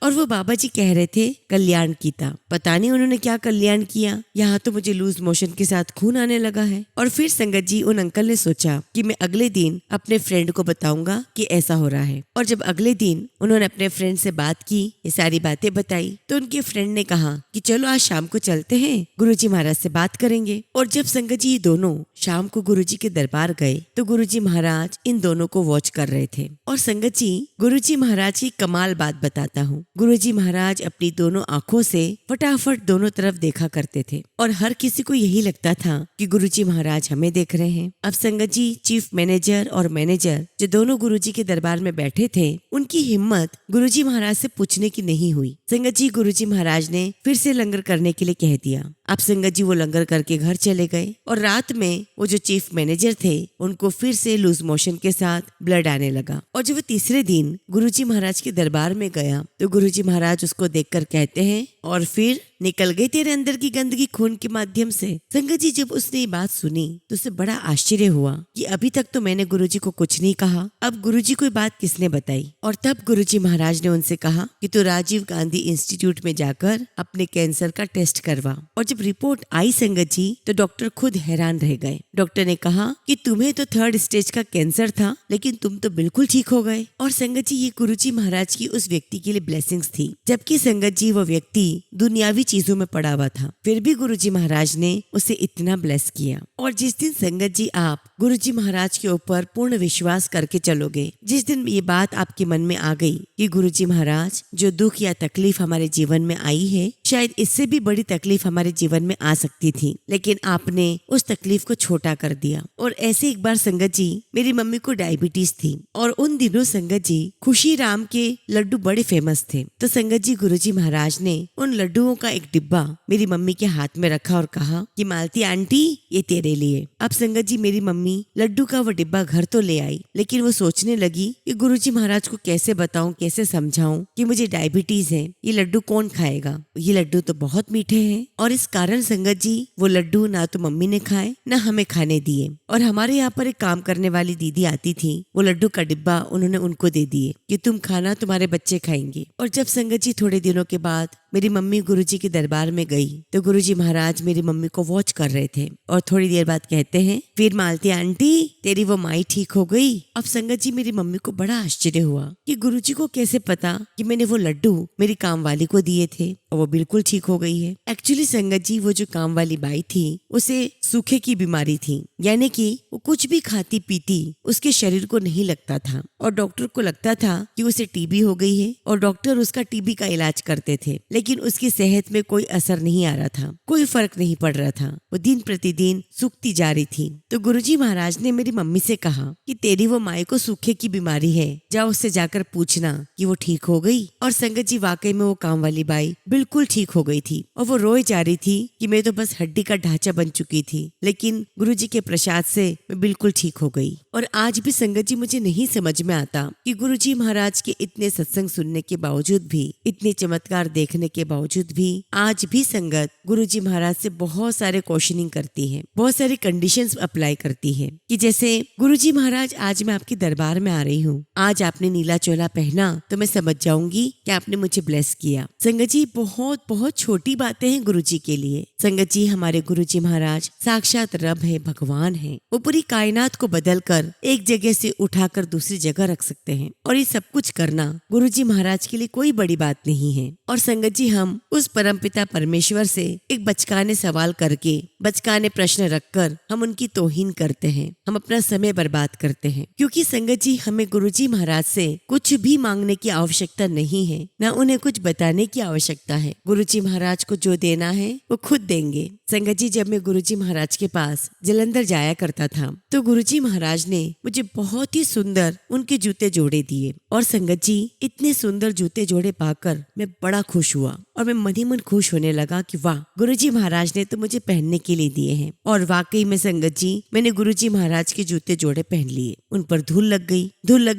और वो बाबा जी कह रहे थे कल्याण कीता। पता नहीं उन्होंने क्या कल्याण किया, यहाँ तो मुझे लूज मोशन के साथ खून आने लगा है। और फिर संगत जी उन अंकल ने सोचा कि मैं अगले दिन अपने फ्रेंड को बताऊंगा कि ऐसा हो रहा है। और जब अगले दिन उन्होंने अपने फ्रेंड से बात की, ये सारी बातें बताई, तो उनके फ्रेंड ने कहा कि चलो आज शाम को चलते हैं, गुरुजी महाराज से बात करेंगे। और जब संगत जी दोनों शाम को गुरुजी के दरबार गए तो गुरुजी महाराज इन दोनों को वॉच कर रहे थे। और संगत जी गुरुजी महाराज की कमाल बात बताता हूँ। गुरुजी महाराज अपनी दोनों आंखों से फटाफट दोनों तरफ देखा करते थे और हर किसी को यही लगता था कि गुरुजी महाराज हमें देख रहे हैं। अब संगत जी चीफ मैनेजर और मैनेजर जो दोनों गुरुजी के दरबार में बैठे थे, उनकी हिम्मत गुरुजी महाराज से पूछने की नहीं हुई। संगत जी गुरुजी महाराज ने फिर से लंगर करने के लिए कह दिया। अब संगत जी वो लंगर करके घर चले गए और रात में वो जो चीफ मैनेजर थे उनको फिर से लूज मोशन के साथ ब्लड आने लगा। और जब वो तीसरे दिन गुरुजी महाराज के दरबार में गया तो गुरुजी महाराज उसको देखकर कहते हैं, और फिर निकल गई तेरे अंदर की गंदगी खून के माध्यम से। संगत जी जब उसने ये बात सुनी तो उसे बड़ा आश्चर्य हुआ कि अभी तक तो मैंने गुरुजी को कुछ नहीं कहा, अब गुरुजी को बात किसने बताई। और तब गुरुजी महाराज ने उनसे कहा कि तू राजीव गांधी इंस्टीट्यूट में जाकर अपने कैंसर का टेस्ट करवा। और जब रिपोर्ट आई संगत जी तो डॉक्टर खुद हैरान रह गए। डॉक्टर ने कहा कि तुम्हें तो 3rd स्टेज का कैंसर था, लेकिन तुम तो बिल्कुल ठीक हो गए। और संगत जी ये गुरुजी महाराज की उस व्यक्ति के लिए ब्लेसिंग्स थी, जबकि संगत जी वो व्यक्ति दुनियावी चीजों में पड़ा हुआ था, फिर भी गुरुजी महाराज ने उसे इतना ब्लेस किया। और जिस दिन संगत जी आप गुरुजी महाराज के ऊपर पूर्ण विश्वास करके चलोगे, जिस दिन ये बात आपके मन में आ गई कि गुरुजी महाराज जो दुख या तकलीफ हमारे जीवन में आई है, शायद इससे भी बड़ी तकलीफ हमारे जीवन में आ सकती थी, लेकिन आपने उस तकलीफ को छोटा कर दिया। और ऐसे एक बार संगत जी मेरी मम्मी को डायबिटीज थी और उन दिनों संगत जी खुशी राम के लड्डू बड़े फेमस थे। तो संगत जी गुरुजी महाराज ने उन लड्डुओं का एक डिब्बा मेरी मम्मी के हाथ में रखा और कहा कि मालती आंटी ये तेरे लिए। अब संगत जी मेरी मम्मी लड्डू का वो डिब्बा घर तो ले आई, लेकिन वो सोचने लगी कि गुरुजी महाराज को कैसे बताऊं, कैसे समझाऊं कि मुझे डायबिटीज है, ये लड्डू कौन खाएगा, ये लड्डू तो बहुत मीठे हैं। और इस कारण संगत जी वो लड्डू ना तो मम्मी ने खाए ना हमें खाने दिए। और हमारे यहाँ पर एक काम करने वाली दीदी आती थी, वो लड्डू का डिब्बा उन्होंने उनको दे दिए कि तुम खाना, तुम्हारे बच्चे खाएंगे। और जब संगत जी थोड़े दिनों के बाद मेरी मम्मी गुरुजी के दरबार में गई तो गुरुजी महाराज मेरी मम्मी को वॉच कर रहे थे और थोड़ी देर बाद कहते हैं, फिर मालती आंटी तेरी वो माई ठीक हो गई। अब संगत जी मेरी मम्मी को बड़ा आश्चर्य हुआ कि गुरुजी को कैसे पता कि मैंने वो लड्डू मेरी काम वाली को दिए थे और वो बिल्कुल ठीक हो गई है। एक्चुअली संगत जी वो जो काम वाली बाई थी उसे सूखे की बीमारी थी, यानी कि वो कुछ भी खाती पीती उसके शरीर को नहीं लगता था और डॉक्टर को लगता था कि उसे टीबी हो गई है और डॉक्टर उसका टीबी का इलाज करते थे, लेकिन उसकी सेहत में कोई असर नहीं आ रहा था, कोई फर्क नहीं पड़ रहा था, वो दिन प्रतिदिन सूखती जा रही थी। तो गुरुजी महाराज ने मेरी मम्मी से कहा कि तेरी वो माई को सूखे की बीमारी है, जाओ उससे जाकर पूछना कि वो ठीक हो गई। और संगत जी वाकई में वो काम वाली बाई बिल्कुल ठीक हो गई थी और वो रोए जा रही थी कि मैं तो बस हड्डी का ढांचा बन चुकी थी, लेकिन गुरुजी के प्रसाद से मैं बिल्कुल ठीक हो गई। और आज भी संगत जी मुझे नहीं समझ में आता कि गुरुजी महाराज के इतने सत्संग सुनने के बावजूद भी, इतने चमत्कार देखने के बावजूद भी आज भी संगत गुरुजी महाराज से बहुत सारे क्वेश्चनिंग करती है, बहुत सारे कंडीशंस अप्लाई करती है कि जैसे गुरुजी महाराज आज मैं आपके दरबार में आ रही हूँ, आज आपने नीला चोला पहना तो मैं समझ जाऊंगी कि आपने मुझे ब्लेस किया। संगत जी बहुत बहुत छोटी बातें हैं गुरुजी के लिए। संगत जी हमारे गुरुजी महाराज साक्षात रब है, भगवान है, वो पूरी कायनात को बदल कर एक जगह से उठाकर दूसरी जगह रख सकते हैं और ये सब कुछ करना गुरुजी महाराज के लिए कोई बड़ी बात नहीं है। और संगत जी हम उस परमपिता परमेश्वर से एक बचकाने सवाल करके, बचकाने प्रश्न रखकर हम उनकी तौहीन करते हैं, हम अपना समय बर्बाद करते हैं। क्योंकि संगत जी हमें गुरुजी महाराज से कुछ भी मांगने की आवश्यकता नहीं है, न उन्हें कुछ बताने की आवश्यकता है। गुरुजी महाराज को जो देना है वो खुद देंगे। संगत जी जब मैं गुरुजी महाराज के पास जलंधर जाया करता था तो गुरुजी महाराज ने मुझे बहुत ही सुंदर उनके जूते जोड़े दिए। और संगत जी इतने सुंदर जूते जोड़े पाकर मैं बड़ा खुश हुआ और मैं मन ही मन खुश होने लगा कि वाह, गुरुजी महाराज ने तो मुझे पहनने के लिए दिए हैं। और वाकई में संगत जी मैंने गुरुजी महाराज के जूते जोड़े पहन लिए। उन पर धूल लग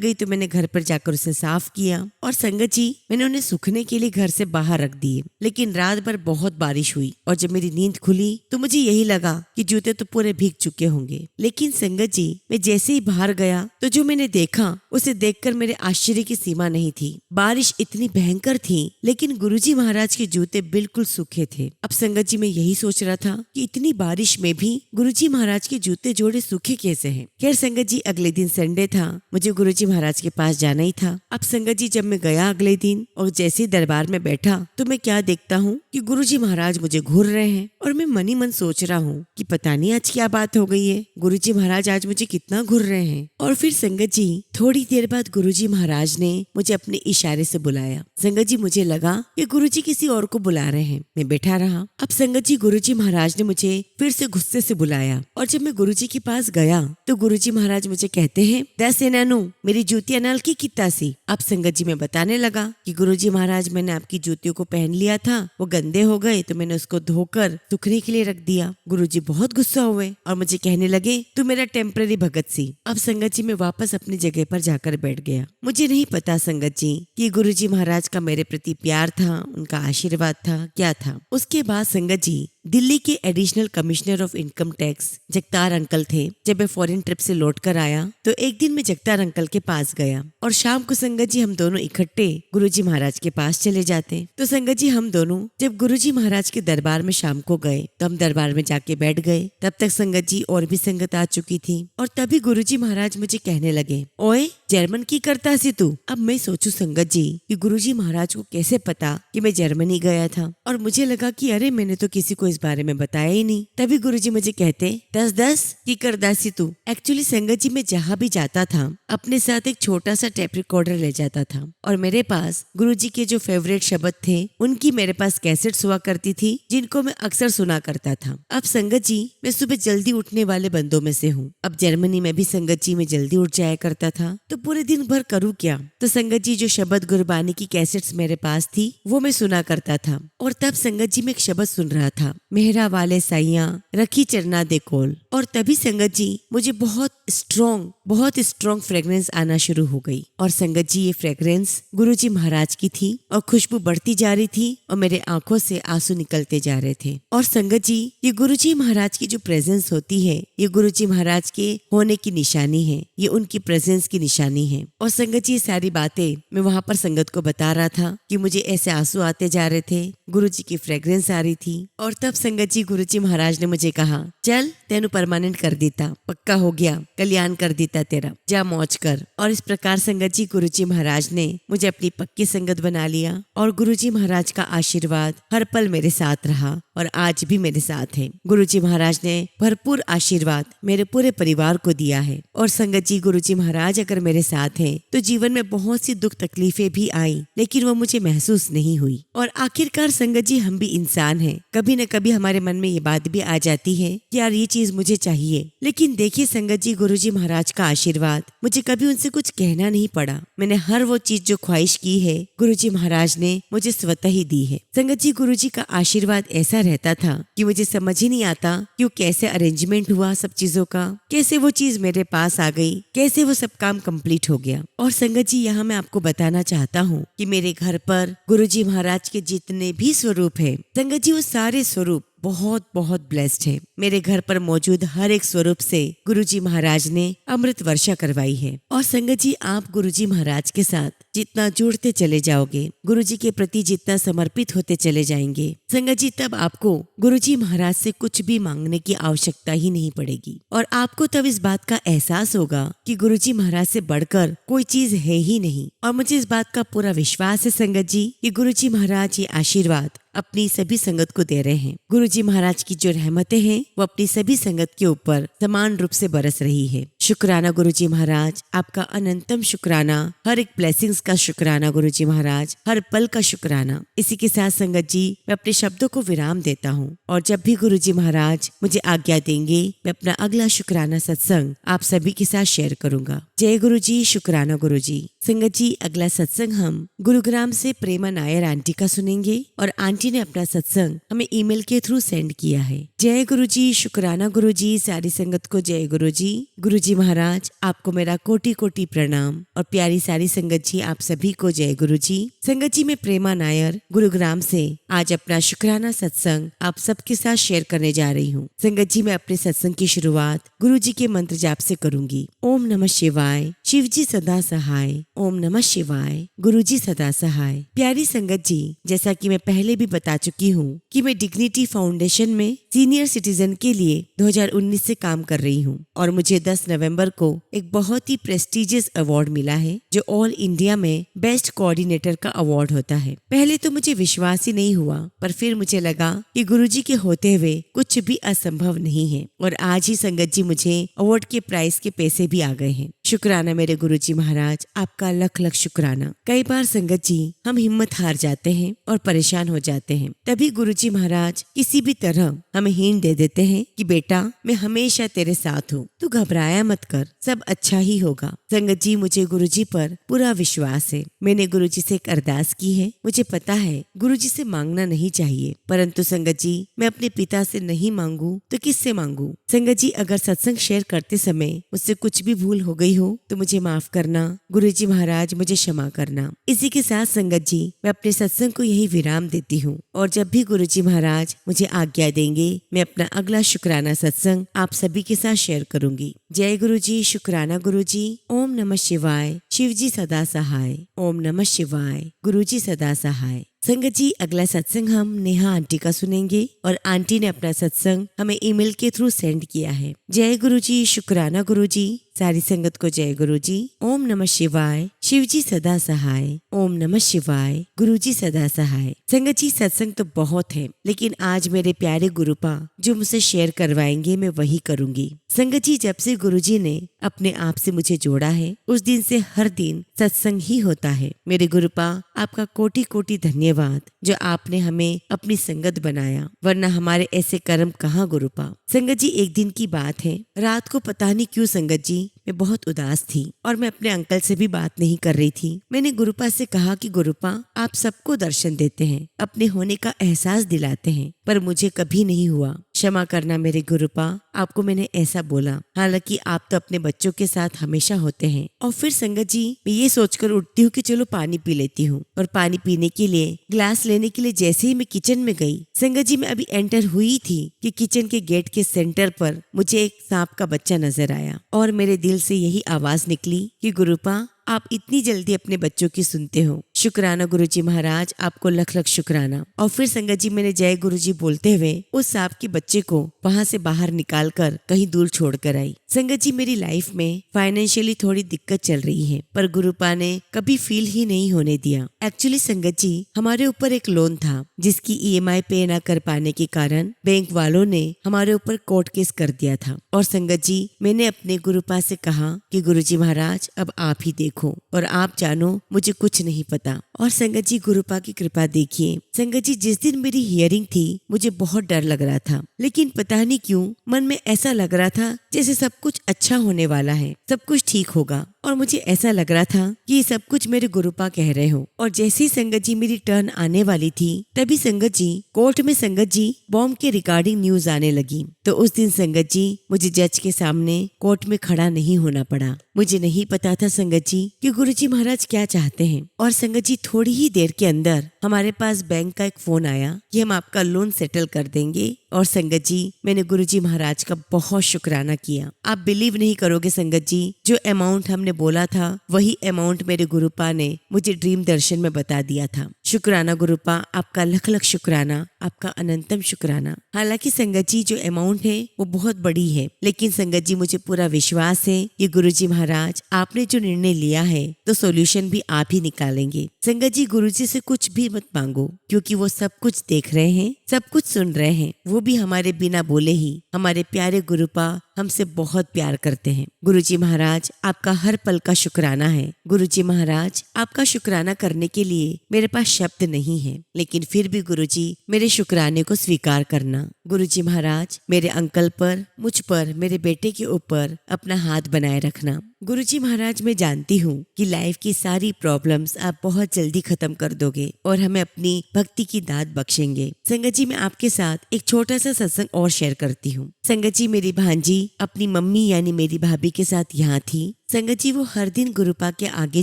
गई तो मैंने घर पर जाकर उसे साफ किया और संगत जी मैंने उन्हें सूखने के लिए घर से बाहर रख दिए। लेकिन रात भर बहुत बारिश हुई और जब मेरी नींद खुली तो मुझे यही लगा कि जूते तो पूरे भीग चुके होंगे। लेकिन संगत जी मैं जैसे ही बाहर गया तो जो मैंने देखा उसे देखकर मेरे आश्चर्य की सीमा नहीं थी। बारिश इतनी भयंकर थी लेकिन गुरुजी महाराज के जूते बिल्कुल सूखे थे। अब संगत जी मैं यही सोच रहा था कि इतनी बारिश में भी गुरुजी महाराज के जूते जोड़े सूखे कैसे हैं। खैर संगत जी अगले दिन संडे था, मुझे गुरुजी महाराज के पास जाना ही था। अब संगत जी जब मैं गया अगले दिन और जैसे ही दरबार में बैठा तो मैं क्या देखता हूँ कि गुरुजी महाराज मुझे घूर रहे हैं और मैं मन ही मन सोच रहा हूँ कि पता नहीं आज क्या बात हो गई है, गुरुजी महाराज आज मुझे कितना घूर रहे हैं। और फिर संगत जी थोड़ी देर बाद गुरुजी महाराज ने मुझे अपने इशारे से बुलाया। संगत जी मुझे लगा कि गुरुजी किसी और को बुला रहे हैं। मैं बैठा रहा। अब संगत जी गुरुजी महाराज ने मुझे फिर से गुस्से से बुलाया और जब मैं गुरुजी के पास गया तो गुरुजी महाराज मुझे कहते हैं, दस नानू मेरी जूतियां नल की कितना सी। अब संगत जी मैं बताने लगा कि गुरुजी महाराज मैंने आपकी जूतियों को पहन लिया था, वो गंदे हो गए तो मैंने उसको धोकर सूखने के लिए रख दिया। गुरुजी बहुत गुस्सा हुए और मुझे कहने लगे, तू मेरा टेम्पररी भगत सी। अब संगत जी मैं वापस अपनी जगह पर जाकर बैठ गया। मुझे नहीं पता संगत जी कि गुरुजी महाराज का मेरे प्रति प्यार था, उनका आशीर्वाद था, क्या था। उसके बाद संगत जी दिल्ली के additional commissioner of income tax Jagtar uncle थे। जब मैं फॉरेन ट्रिप से लौट कर आया तो एक दिन मैं जगतार अंकल के पास गया और शाम को संगत जी हम दोनों इकट्ठे गुरुजी महाराज के पास चले जाते। तो संगत जी हम दोनों जब गुरुजी महाराज के दरबार में शाम को गए तो हम दरबार में जाके बैठ गए। तब तक संगत जी और भी संगत आ चुकी थी और तभी गुरुजी महाराज मुझे कहने लगे, ओए जर्मन की करता सी तू। अब मैं सोचू संगत जी कि गुरुजी महाराज को कैसे पता कि मैं जर्मनी गया था और मुझे लगा कि अरे मैंने तो किसी को इस बारे में बताया ही नहीं। तभी गुरुजी मुझे कहते, दस की करदासी तू। एक्चुअली संगत जी मैं जहाँ भी जाता था अपने साथ एक छोटा सा टेप रिकॉर्डर ले जाता था और मेरे पास गुरुजी के जो फेवरेट शब्द थे उनकी मेरे पास कैसेट्स हुआ करती थी जिनको मैं अक्सर सुना करता था। अब संगत जी मैं सुबह जल्दी उठने वाले बंदों में से हूँ। अब जर्मनी में भी संगत जी में जल्दी उठ जाया करता था तो पूरे दिन भर करूँ क्या। तो संगत जी जो शब्द गुरबानी की कैसेट्स मेरे पास थी वो मैं सुना करता था और तब संगत जी में एक शब्द सुन रहा था, मेहरा वाले साइया रखी चरना दे कोल। और तभी संगत जी मुझे बहुत स्ट्रॉन्ग फ्रेग्रेंस आना शुरू हो गई और संगत जी ये फ्रेग्रेंस गुरुजी महाराज की थी और खुशबू बढ़ती जा रही थी और मेरे आंखों से आंसू निकलते जा रहे थे। और संगत जी ये गुरुजी महाराज की जो प्रेजेंस होती है ये गुरुजी महाराज के होने की निशानी है, ये उनकी प्रेजेंस की निशानी है। और संगत जी ये सारी बातें मैं वहां पर संगत को बता रहा था कि मुझे ऐसे आंसू आते जा रहे थे, गुरुजी की फ्रेग्रेंस आ रही थी। और तब संगत जी गुरुजी महाराज ने मुझे कहा, चल तेनु परमानेंट कर देता, पक्का हो गया, कल्याण कर देता तेरा, जा मौज कर। और इस प्रकार संगत जी गुरुजी महाराज ने मुझे अपनी पक्की संगत बना लिया और गुरुजी महाराज का आशीर्वाद हर पल मेरे साथ रहा और आज भी मेरे साथ है। गुरुजी महाराज ने भरपूर आशीर्वाद मेरे पूरे परिवार को दिया है। और संगत जी गुरुजी महाराज अगर मेरे साथ हैं तो जीवन में बहुत सी दुख तकलीफें भी आई लेकिन वो मुझे महसूस नहीं हुई। और आखिरकार संगत जी हम भी इंसान हैं, कभी न कभी हमारे मन में ये बात भी आ जाती है कि यार ये चीज मुझे चाहिए। लेकिन देखिए संगत जी गुरुजी महाराज का आशीर्वाद, मुझे कभी उनसे कुछ कहना नहीं पड़ा। मैंने हर वो चीज जो ख्वाहिश की है गुरुजी महाराज ने मुझे स्वतः ही दी है। संगत जी गुरुजी का आशीर्वाद ऐसा रहता था कि मुझे समझ ही नहीं आता कि वो कैसे अरेंजमेंट हुआ सब चीजों का, कैसे वो चीज मेरे पास आ गई, कैसे वो सब काम कंप्लीट हो गया। और संगत जी यहाँ मैं आपको बताना चाहता हूँ कि मेरे घर पर गुरुजी महाराज के जितने भी स्वरूप है संगत जी वो सारे स्वरूप बहुत बहुत ब्लेस्ड है। मेरे घर पर मौजूद हर एक स्वरूप से गुरुजी महाराज ने अमृत वर्षा करवाई है। और संगत जी, आप गुरुजी महाराज के साथ जितना जुड़ते चले जाओगे, गुरुजी के प्रति जितना समर्पित होते चले जाएंगे, संगत जी, तब आपको गुरुजी महाराज से कुछ भी मांगने की आवश्यकता ही नहीं पड़ेगी। और आपको तब इस बात का एहसास होगा कि गुरुजी महाराज से बढ़कर कोई चीज है ही नहीं। और मुझे इस बात का पूरा विश्वास है संगत जी कि गुरुजी महाराज ये आशीर्वाद अपनी सभी संगत को दे रहे हैं। गुरुजी महाराज की जो रहमतें हैं वो अपनी सभी संगत के ऊपर समान रूप से बरस रही है। शुक्राना गुरुजी महाराज, आपका अनंतम शुक्राना, हर एक ब्लेसिंग्स का शुक्राना गुरुजी महाराज, हर पल का शुक्राना। इसी के साथ संगत जी, मैं अपने शब्दों को विराम देता हूँ और जब भी गुरुजी महाराज मुझे आज्ञा देंगे, मैं अपना अगला शुक्राना सत्संग आप सभी के साथ शेयर करूंगा। जय गुरुजी, शुक्राना गुरुजी। संगत जी, अगला सत्संग हम गुरुग्राम से प्रेमा नायर आंटी का सुनेंगे और आंटी ने अपना सत्संग हमें ईमेल के थ्रू सेंड किया है। जय गुरुजी, शुक्राना गुरुजी, सारी संगत को जय गुरुजी। गुरुजी महाराज, आपको मेरा कोटि कोटि प्रणाम और प्यारी सारी संगत जी, आप सभी को जय गुरुजी। संगत जी, मैं प्रेमा नायर गुरुग्राम से आज अपना शुक्राना सत्संग आप सबके साथ शेयर करने जा रही हूँ। संगत जी, मैं अपने सत्संग की शुरुआत गुरुजी के मंत्र जाप से करूंगी। ओम नमः शिवाय, शिव जी सदा सहाय। ओम नमः शिवाय, गुरुजी सदा सहाय। प्यारी संगत जी, जैसा कि मैं पहले भी बता चुकी हूँ कि मैं डिग्निटी फाउंडेशन में सीनियर सिटीजन के लिए 2019 से काम कर रही हूँ और मुझे 10 नवंबर को एक बहुत ही प्रेस्टिजियस अवार्ड मिला है जो ऑल इंडिया में बेस्ट कोऑर्डिनेटर का अवार्ड होता है। पहले तो मुझे विश्वास ही नहीं हुआ, पर फिर मुझे लगा कि गुरुजी के होते हुए कुछ भी असंभव नहीं है और आज ही संगत जी मुझे अवार्ड के प्राइस के पैसे भी आ गए हैं। शुक्राना मेरे गुरुजी महाराज, आपका लख लख शुक्राना। कई बार संगत जी हम हिम्मत हार जाते हैं और परेशान हो जाते हैं, तभी गुरुजी महाराज किसी भी तरह हमें हिंट दे देते हैं कि बेटा, मैं हमेशा तेरे साथ हूँ, तू घबराया मत कर, सब अच्छा ही होगा। संगत जी, मुझे गुरुजी पर पूरा विश्वास है। मैंने गुरुजी से एक अरदास की है। मुझे पता है गुरुजी से मांगना नहीं चाहिए, परंतु संगत जी, मैं अपने पिता से नहीं मांगू तो किससे मांगू। संगत जी, अगर सत्संग शेयर करते समय मुझसे कुछ भी भूल हो गई हो तो मुझे माफ करना। गुरुजी महाराज, मुझे क्षमा करना। इसी के साथ संगत जी, मैं अपने सत्संग को यही विराम देती हूँ और जब भी गुरुजी महाराज मुझे आज्ञा देंगे, मैं अपना अगला शुक्राना सत्संग आप सभी के साथ शेयर करूंगी। जय गुरुजी, शुक्राना गुरुजी। ओम नमः शिवाय, शिव जी सदा सहाय। ओम नमः शिवाय, गुरुजी सदा सहाय। संगत जी, अगला सत्संग हम नेहा आंटी का सुनेंगे और आंटी ने अपना सत्संग हमें ईमेल के थ्रू सेंड किया है। जय गुरुजी, शुक्राना गुरुजी, सारी संगत को जय गुरुजी। ओम नमः शिवाय, शिव जी सदा सहाय। ओम नमः शिवाय, गुरुजी सदा सहाय। संगत जी, सत्संग तो बहुत है, लेकिन आज मेरे प्यारे गुरुपा जो मुझसे शेयर करवाएंगे मैं वही करूंगी। संगत जी, जब से गुरुजी ने अपने आप से मुझे जोड़ा है, उस दिन से हर दिन सत्संग ही होता है। मेरे गुरुपा, आपका कोटि कोटि धन्यवाद जो आपने हमें अपनी संगत बनाया, वरना हमारे ऐसे कर्म कहाँ गुरुपा। संगत जी, एक दिन की बात है, रात को पता नहीं क्यों संगत जी मैं बहुत उदास थी और मैं अपने अंकल से भी बात नहीं कर रही थी। मैंने गुरुपा से कहा कि गुरुपा, आप सबको दर्शन देते हैं, अपने होने का एहसास दिलाते हैं, पर मुझे कभी नहीं हुआ। क्षमा करना मेरे गुरुपा, आपको मैंने ऐसा बोला, हालांकि आप तो अपने बच्चों के साथ हमेशा होते हैं। और फिर संगत जी, मैं ये सोचकर उठती हूँ कि चलो पानी पी लेती हूँ और पानी पीने के लिए ग्लास लेने के लिए जैसे ही मैं किचन में गई, संगत जी मैं अभी एंटर हुई थी कि किचन के गेट के सेंटर पर मुझे एक सांप का बच्चा नजर आया और मेरे दिल से यही आवाज निकली कि गुरुपा, आप इतनी जल्दी अपने बच्चों की सुनते हो। शुक्राना गुरुजी महाराज, आपको लख लख शुक्राना। और फिर संगत जी, मैंने जय गुरुजी बोलते हुए उस सांप के बच्चे को वहां से बाहर निकाल कर कहीं दूर छोड़ कर आई। संगत जी, मेरी लाइफ में फाइनेंशियली थोड़ी दिक्कत चल रही है, पर गुरुपा ने कभी फील ही नहीं होने दिया। एक्चुअली संगत जी, हमारे ऊपर एक लोन था जिसकी EMI पे न कर पाने के कारण बैंक वालों ने हमारे ऊपर कोर्ट केस कर दिया था। और संगत जी, मैंने अपने गुरुपा से कहा कि गुरुजी महाराज, अब आप ही देखो और आप जानो, मुझे कुछ नहीं पता। और संगत जी, गुरुपा की कृपा देखिए। संगत जी, जिस दिन मेरी हियरिंग थी मुझे बहुत डर लग रहा था, लेकिन पता नहीं क्यों मन में ऐसा लग रहा था जैसे सब कुछ अच्छा होने वाला है, सब कुछ ठीक होगा। और मुझे ऐसा लग रहा था कि ये सब कुछ मेरे गुरुपा कह रहे हो। और जैसे ही संगत जी मेरी टर्न आने वाली थी, तभी संगत जी कोर्ट में संगत जी बॉम्ब के रिगार्डिंग न्यूज आने लगी। तो उस दिन संगत जी मुझे जज के सामने कोर्ट में खड़ा नहीं होना पड़ा। मुझे नहीं पता था संगत जी कि गुरुजी महाराज क्या चाहते हैं। और संगत जी, थोड़ी ही देर के अंदर हमारे पास बैंक का एक फोन आया कि हम आपका लोन सेटल कर देंगे। और संगत जी, मैंने गुरुजी महाराज का बहुत शुक्राना किया। आप बिलीव नहीं करोगे संगत जी, जो अमाउंट हमने बोला था वही अमाउंट मेरे गुरुपा ने मुझे ड्रीम दर्शन में बता दिया था। शुक्राना गुरुपा, आपका लख लख शुक्राना, आपका अनंतम शुक्राना। हालांकि संगत जी जो अमाउंट है वो बहुत बड़ी है, लेकिन संगत जी मुझे पूरा विश्वास है कि गुरुजी महाराज आपने जो निर्णय लिया है तो सॉल्यूशन भी आप ही निकालेंगे। संगत जी, गुरुजी से कुछ भी मत मांगो, क्योंकि वो सब कुछ देख रहे हैं, सब कुछ सुन रहे हैं। वो भी हमारे बिना बोले ही। हमारे प्यारे गुरुपा हमसे बहुत प्यार करते हैं। गुरुजी महाराज आपका हर पल का शुक्राना है। गुरुजी महाराज आपका शुक्राना करने के लिए मेरे पास शब्द नहीं है, लेकिन फिर भी गुरुजी मेरे शुक्राने को स्वीकार करना। गुरुजी महाराज मेरे अंकल पर, मुझ पर, मेरे बेटे के ऊपर अपना हाथ बनाए रखना। गुरुजी महाराज, मैं जानती हूँ कि लाइफ की सारी प्रॉब्लम्स आप बहुत जल्दी खत्म कर दोगे और हमें अपनी भक्ति की दात बख्शेंगे। संगत जी, मैं आपके साथ एक छोटा सा सत्संग और शेयर करती हूँ। संगत जी, मेरी भांजी अपनी मम्मी यानी मेरी भाभी के साथ यहाँ थी। संगत जी, वो हर दिन गुरुपा के आगे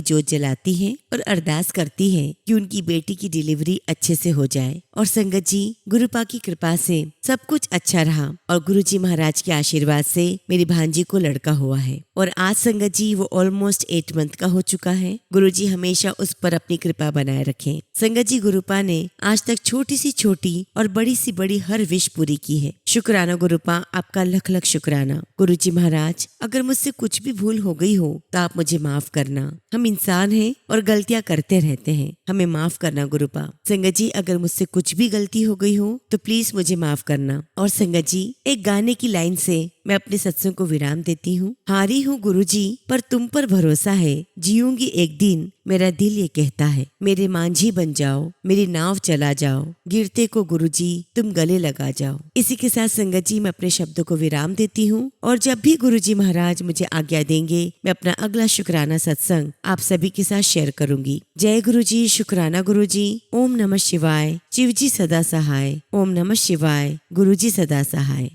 जोत जलाती हैं और अरदास करती हैं कि उनकी बेटी की डिलीवरी अच्छे से हो जाए। और संगत जी, गुरुपा की कृपा से सब कुछ अच्छा रहा और गुरुजी महाराज के आशीर्वाद से मेरी भांजी को लड़का हुआ है। और आज संगत जी वो ऑलमोस्ट 8 मंथ का हो चुका है। गुरुजी हमेशा उस पर अपनी कृपा बनाए रखें। संगत जी, गुरुपा ने आज तक छोटी सी छोटी और बड़ी सी बड़ी हर विश पूरी की है। शुक्राना गुरुपा, आपका लख लख शुक्राना। गुरुजी महाराज, अगर मुझसे कुछ भी भूल हो गई हो तो आप मुझे माफ करना। हम इंसान हैं और गलतियां करते रहते हैं, हमें माफ करना गुरुपा। संगत जी, अगर मुझसे कुछ भी गलती हो गई हो तो प्लीज मुझे माफ करना। और संगत जी, एक गाने की लाइन से मैं अपने सत्संग को विराम देती हूँ। हारी हूँ गुरुजी पर तुम पर भरोसा है, जीऊंगी एक दिन मेरा दिल ये कहता है। मेरे मांझी बन जाओ, मेरी नाव चला जाओ, गिरते को गुरुजी तुम गले लगा जाओ। इसी के साथ संगत जी मैं अपने शब्दों को विराम देती हूँ और जब भी गुरुजी महाराज मुझे आज्ञा देंगे मैं अपना अगला शुक्राना सत्संग आप सभी के साथ शेयर करूंगी। जय गुरुजी, शुक्राना गुरुजी। ओम नमः शिवाय, शिवजी सदा सहाय। ओम नमः शिवाय, गुरुजी सदा सहाय।